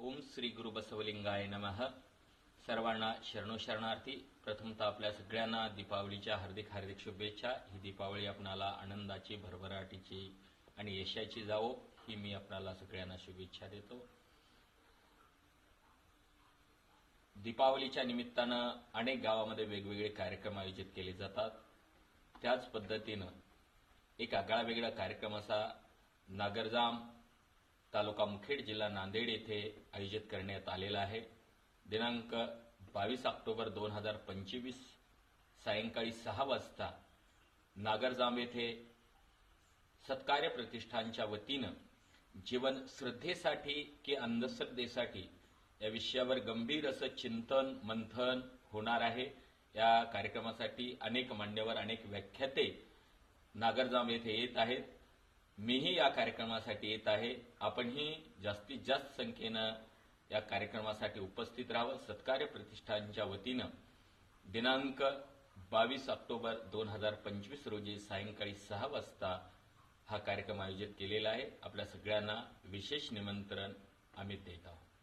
ओम श्री गुरु बसवलिंगाय नमः. सर्वांना शरणो शरणार्थी. प्रथमतः आपल्या सगळ्यांना दीपावलीच्या हार्दिक हार्दिक शुभेच्छा. ही दीपावली आपणाला आनंदाची, भरभराटीची आणि यशाची जावो ही मी आपणाला सगळ्यांना शुभेच्छा देतो. दीपावलीच्या निमित्तानं अनेक गावामध्ये वेगवेगळे कार्यक्रम आयोजित केले जातात. त्याच पद्धतीनं एक आगळावेगळा कार्यक्रम असा नागरजाम तालुका मुखेड जिल्हा नांदेड येथे आयोजित करण्यात आलेला आहे. दिनांक 22 ऑक्टोबर 2025 सायंकाळी 6 वाजता नागरजाम येथे सत्कार्य प्रतिष्ठानच्या वतीनं जीवन श्रद्धेसाठी की अंधश्रद्धेसाठी या विषयावर गंभीर असं चिंतन मंथन होणार आहे. या कार्यक्रमासाठी अनेक मान्यवर, अनेक व्याख्याते नागरजाम येथे येत आहेत. मीही या कार्यक्रमासाठी येत आहे. आपणही जास्तीत जास्त संख्येनं या कार्यक्रमासाठी उपस्थित राहावं. सत्कार्य प्रतिष्ठानच्या वतीनं दिनांक 22 ऑक्टोबर 2025 रोजी सायंकाळी 6 वाजता हा कार्यक्रम आयोजित केलेला आहे. आपल्या सगळ्यांना विशेष निमंत्रण आम्ही देत आहोत.